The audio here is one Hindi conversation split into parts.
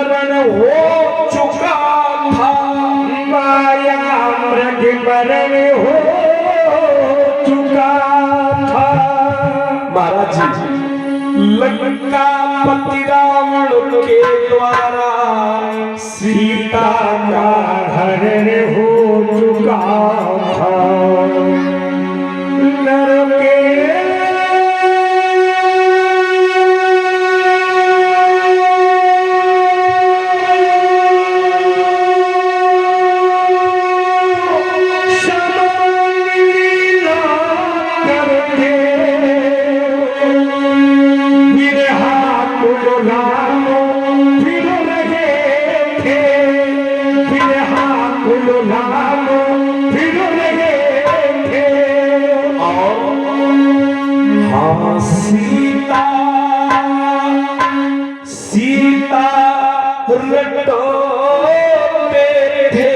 बन हो चुका था, माया मृग मरण हो चुका था। महाराज जी, लंका पति रावण के द्वारा सीता का हरण हो चुका था। नर के सीता रटो मेरे थे,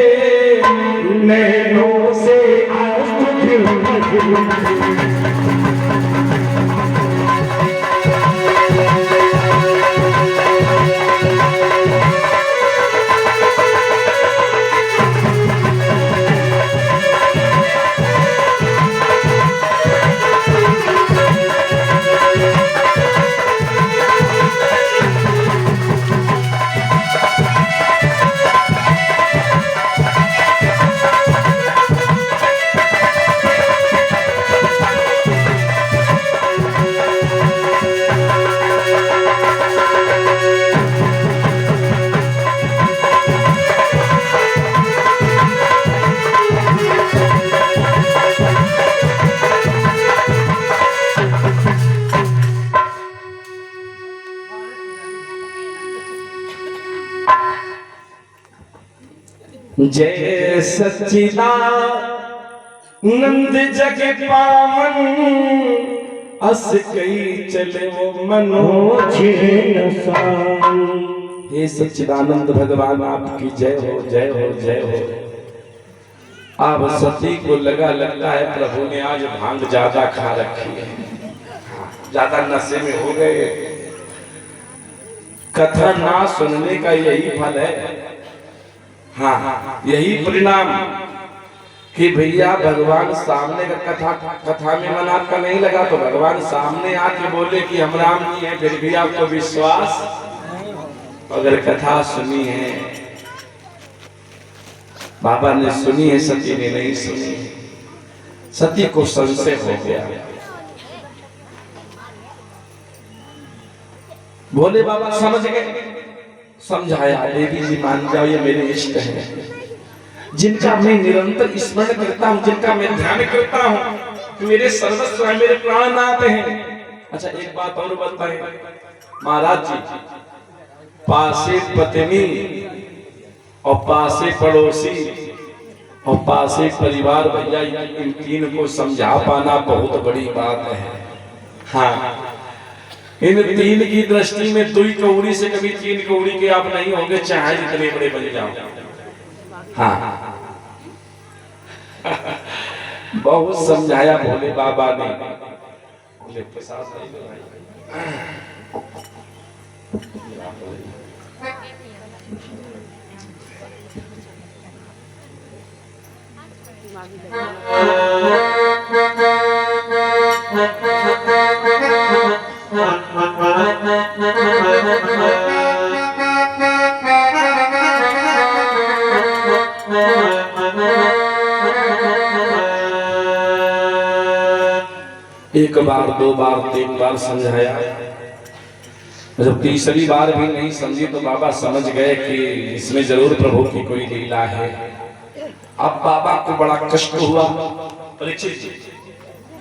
नैनों से आज जय सच्चिदानंद जग पावन, अस कई चले वो मनोज नसान। हे सच्चिदानंद भगवान, आपकी जय हो, जय हो, जय हो। आप सती को लगता है प्रभु ने आज भांग ज्यादा खा रखी है, ज्यादा नशे में हो गए। कथा ना सुनने का यही फल है। हाँ, यही परिणाम कि भैया भगवान सामने का कथा में मन आपका नहीं लगा तो भगवान सामने आके बोले कि हम राम जी हैं, फिर भी आपको विश्वास। अगर कथा सुनी है, बाबा ने सुनी है, सती ने नहीं सुनी। सती को संशय हो गया। बोले बाबा समझ गए, समझाया, देवी जी मान जाओ, ये मेरे इष्ट हैं, जिनका मैं निरंतर स्मरण करता हूँ, जिनका मैं ध्यान करता हूँ, मेरे सर्वस्व है, मेरे प्राणनाथ हैं। अच्छा एक बात और बताएं महाराज जी, पासे पत्नी और पासे पड़ोसी और पासे परिवार, भैया इन तीन को समझा पाना बहुत बड़ी बात है। हाँ, इन तीन की दृष्टि में दुई कौड़ी से कभी तीन कौड़ी के आप नहीं होंगे, चाहे जितने बड़े बन जाओ। हाँ, बहुत समझाया भोले बाबा ने। भोले प्रसाद एक बार, दो बार, तीन बार समझाया। जब तीसरी बार भी नहीं समझी तो बाबा समझ गए कि इसमें जरूर प्रभु की कोई लीला है। अब बाबा को बड़ा कष्ट हुआ। परीक्षित जी,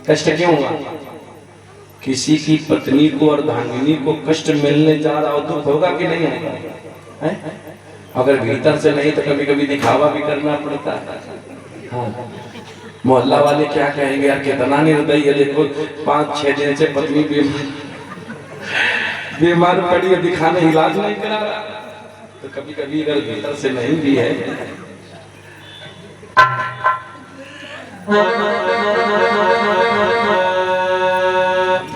कष्ट क्यों हुआ? किसी की पत्नी को और धांगिनी को कष्ट मिलने जा रहा हो तो होगा कि नहीं होगा? अगर भीतर से नहीं तो कभी कभी दिखावा भी करना पड़ता है। हाँ, मोहल्ला वाले क्या कहेंगे, यार कितना निर्दयी है, देखो 5-6 दिन से पत्नी बीमार पड़ी है, दिखाने इलाज नहीं करा रहा। तो कभी कभी अगर भीतर से नहीं भी है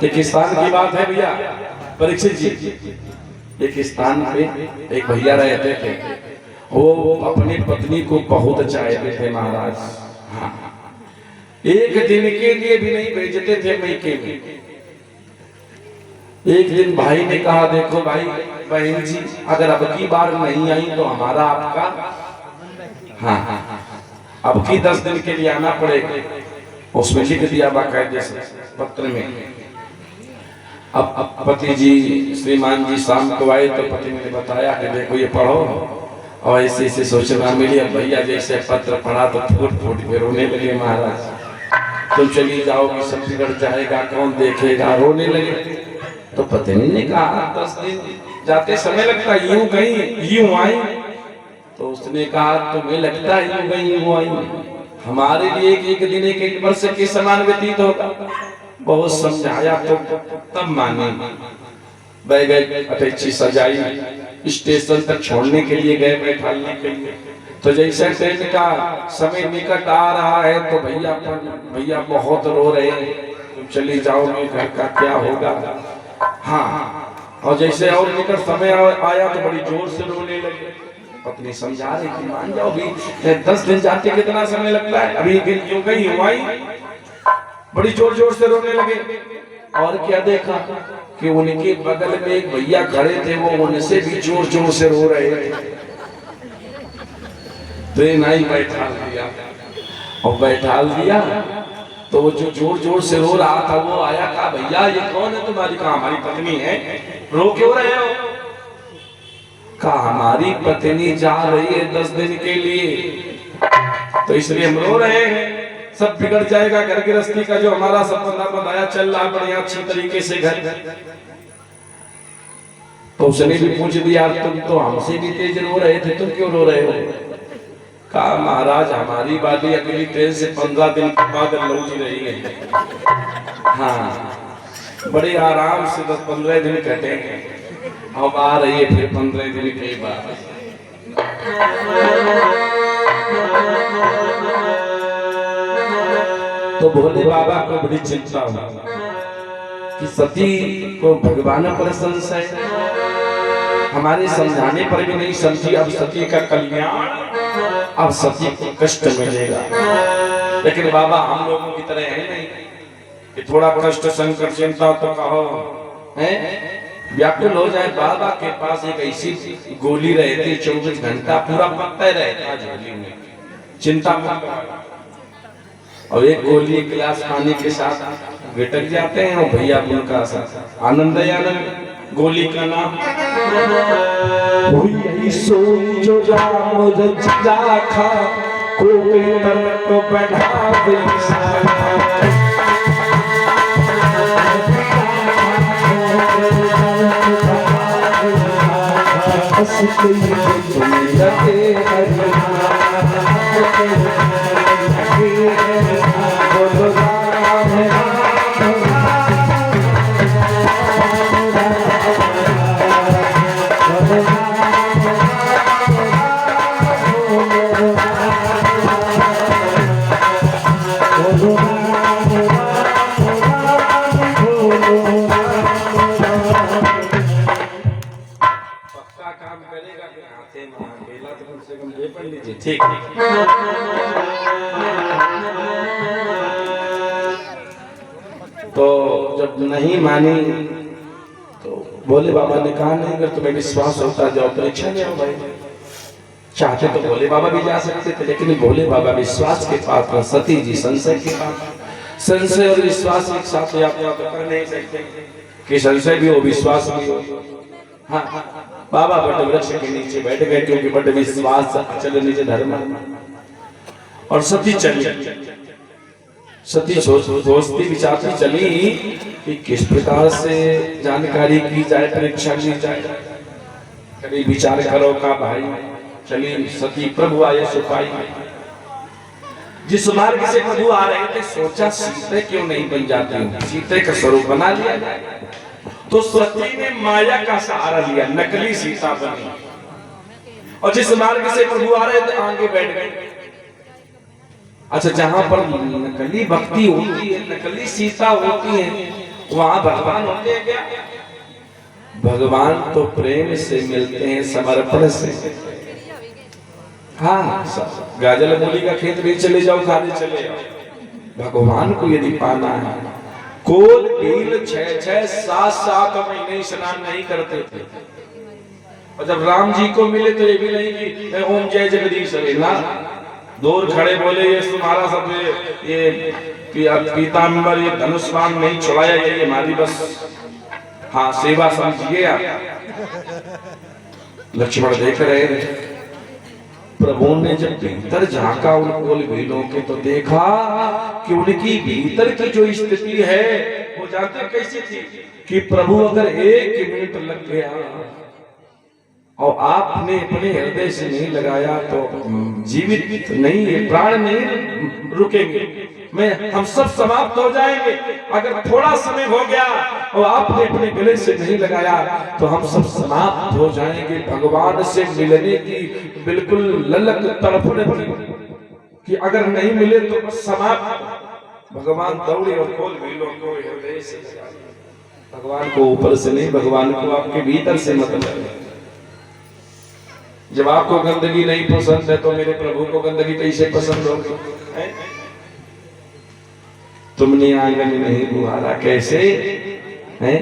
किसान की बात है भैया। परीक्षित जी, एक स्थान पे एक भैया रहते थे, वो अपनी पत्नी को बहुत चाहते थे महाराज। हाँ, एक दिन के लिए भी नहीं भेजते थे मैके में। एक दिन भाई ने कहा, देखो भाई बहन जी, अगर अब की बार नहीं आई तो हमारा आपका हाँ अब की 10 दिन के लिए आना पड़ेगा। उसमें लिख दिया बाकायदे से पत्र में। अब पति जी श्रीमान जी शाम को आए तो पति ने बताया कि देखो ये पढ़ो, और ऐसे ऐसे सूचना मिली। अब भैया जैसे पत्र पढ़ा तो फूट फूट के रोने लगे महाराज। तुम चली जाओगी, सब बिगड़ जाएगा, कौन देखेगा, रोने लगे। तो पत्नी ने कहा 10 दिन जाते समय लगता यूं गई यूं आई। तो उसने कहा तुम्हें लगता है यूं गई यूं आई, हमारे लिए एक दिन एक वर्ष के समान व्यतीत होगा। बहुत समझाया तो तब माने। बैग अटैची सजाई, स्टेशन तक छोड़ने के लिए गए, बैठाने के लिए। तो जैसे ट्रेन का समय निकट आ रहा है तो भैया बहुत रो रहे हैं, तुम चली जाओ, मैं घर का क्या होगा। हाँ, और जैसे और निकट समय आया तो बड़ी जोर से रोने लगे। पत्नी समझा रही कि मान जाओ, भी 10 दिन जाते कितना समय लगता है, अभी यूं गई यूं आई। बड़ी जोर जोर से रोने लगे। और क्या देखा कि उनके बगल में एक भैया खड़े थे, वो उनसे भी जोर जोर से रो रहे थे। ट्रेन आई, बैठा दिया, और बैठा दिया तो वो जो जोर जोर से रो रहा था वो आया, कहा भैया ये कौन है तुम्हारी? कहा हमारी पत्नी है। रो क्यों रहे हो? कहा हमारी पत्नी जा रही है 10 दिन के लिए, तो इसलिए हम रो रहे हैं। सब बिगड़ जाएगा, घर गृहस्थी का जो हमारा सपना बनाया चल रहा बढ़िया अच्छी तरीके से घर। तो उसने भी पूछ दिया, तुम तो हमसे भी तेज रो रहे थे, तुम क्यों रो रहे हो? कहा महाराज हमारी वाली अगली ट्रेन से 15 दिन के बाद लौट रही है। हाँ, बड़े आराम से 10-15 दिन कटेंगे, अब आ रही है फिर 15 दिन के बाद। तो भोले बाबा को बड़ी चिंता हुई कि सती को भगवान पर संशय, हमारे समझाने पर भी नहीं समझी। अब सती का कल्याण, अब सती को कष्ट मिलेगा। लेकिन बाबा हम लोगों की तरह है नहीं कि थोड़ा कष्ट संकट चिंता तो कहो है व्याकुल हो जाए। बाबा के पास एक ऐसी गोली रहती, 24 घंटा पूरा पत्ता रहता झोली में, चिंता मत। और एक गोली एक गिलास पानी के साथ गिटक जाते हैं, और भैया उनका आनंद आनंद गोली का नाम। यही सोचो राम रचा खा को को बढ़ा ठीक। तो जब नहीं मानी तो भोले बाबा ने कहा नहीं, अगर तुम्हें विश्वास होता जाओ परीक्षा ले आओ भाई। चाहते तो भोले बाबा भी जा सकते थे, लेकिन भोले बाबा विश्वास के पात्र, सती जी संशय के पात्र। संशय और विश्वास एक साथ यात्रा तो कर नहीं सकते कि संशय भी हो विश्वास भी हो। हाँ, बाबा बट वृक्ष के नीचे बैठ गए, क्योंकि बट विश्वास अचल निज धर्म। और सती चली, सती सोचती विचारती चली कि किस प्रकार से जानकारी की जाए, परीक्षा की जाए। कभी विचार करो का भाई। चली सती, प्रभु आए सुपाई। जिस मार्ग से प्रभु आ रहे थे सोचा सीते क्यों नहीं बन जाती, सीते का स्वरूप बना लिया। तो सती ने माया का सहारा लिया, नकली सीता बनी, और जिस मार्ग से प्रभु आ रहे थे आगे बैठ गए। अच्छा, जहां पर नकली भक्ति होती है, नकली सीता होती है, वहां भगवान होते हैं क्या? भगवान तो प्रेम से मिलते हैं, समर्पण से। हाँ, गाजल मूली का खेत भी चले जाओ, खाने चले जाओ। भगवान को यदि पाना है, कोल भील 6-6 7-7 महीने स्नान नहीं करते थे। और जब राम जी को मिले तो ये भी नहीं कि ओम जय जगदीश हरे ना, दूर खड़े बोले ये तुम्हारा सब ये पीताम्बर ये धनुष्मान नहीं छुड़ाया, ये हमारी बस हाँ सेवा समझिए आप। लक्ष्मण देख रहे थे, प्रभु ने जब भीतर झांका उन कोल भीलों के तो देखा कि उनकी भीतर की जो स्थिति है वो जानते कैसी थी कि प्रभु अगर 1 मिनट लग गया और आपने अपने हृदय से नहीं लगाया तो जीवित नहीं है, प्राण नहीं रुकेंगे, हम सब समाप्त हो जाएंगे। अगर थोड़ा समय हो गया और आपने अपने गले से नहीं लगाया तो हम सब समाप्त हो जाएंगे। भगवान से मिलने की बिल्कुल ललक तड़पने कि अगर नहीं मिले तो समाप्त। भगवान दौड़े और खोल भीलों को हृदय से लगाया। भगवान को ऊपर से नहीं, भगवान को आपके भीतर से मतलब है। जब आपको गंदगी नहीं पसंद है तो मेरे प्रभु को गंदगी कैसे पसंद होगी? तुमने आंगन नहीं बुहारा, कैसे है?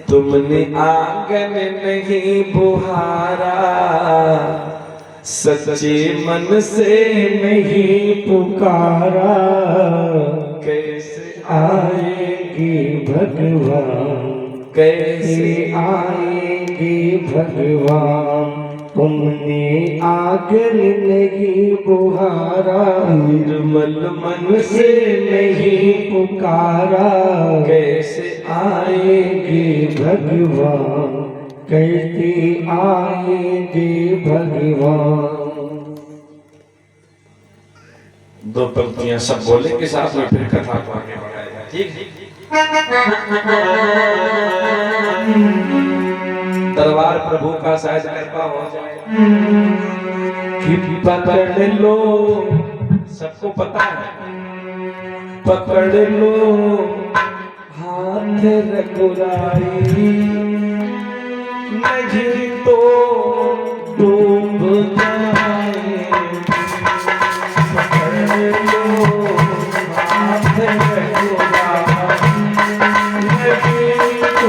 तुमने आंगन नहीं बुहारा, सच्चे मन से नहीं पुकारा, कैसे आएंगे भगवान, कैसे आएंगे भगवान। तुमने आंगन नहीं बुहारा, निर्मल मन से नहीं पुकारा, कैसे आएंगे भगवान, कैसे आएंगे भगवान। 2 पंक्तियां सब बोले के साथ में फिर कथा को आगे बढ़ाएगा। ठीक दरबार प्रभु का शायद कृपा हो जाए कि पकड़ लो, सबको पता है, पकड़ लो हाथ रघुराई, नहीं तो डूब जाए। पकड़ लो हाथ रघुराई, नहीं तो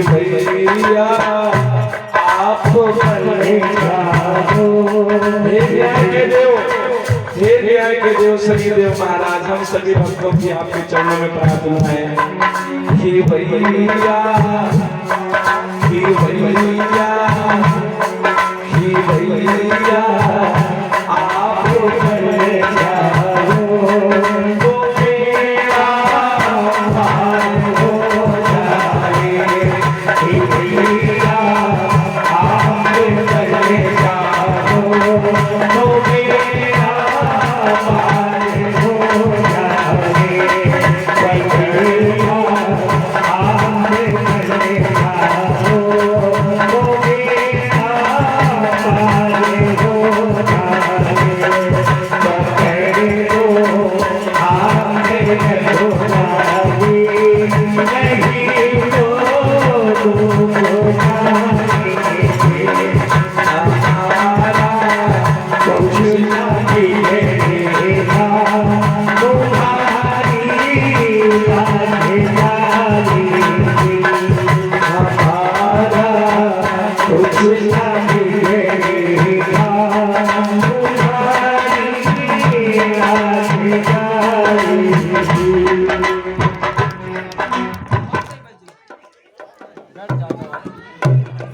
भैया आप हे न्याय के देव सभी देव महाराज, हम सभी भक्तों की आपके चरणों में प्रार्थना है। हे भैया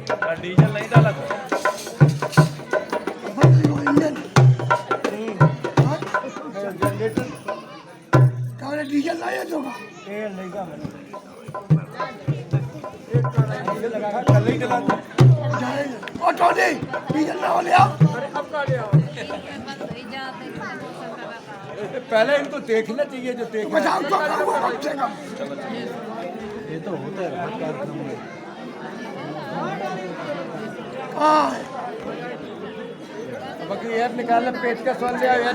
आप डीजल नहीं डाला था। डीजल लाया तो तेल नहीं का डीजल लगा कल ही चला था। ऑटो दे डीजल ना हो ले आओ। पहले इनको देखना चाहिए जो देख बचाओ तो कम से कम। ये तो होता है कार्यक्रम में। बाकी ऐप निकालना पेट का स्वाद ले आया।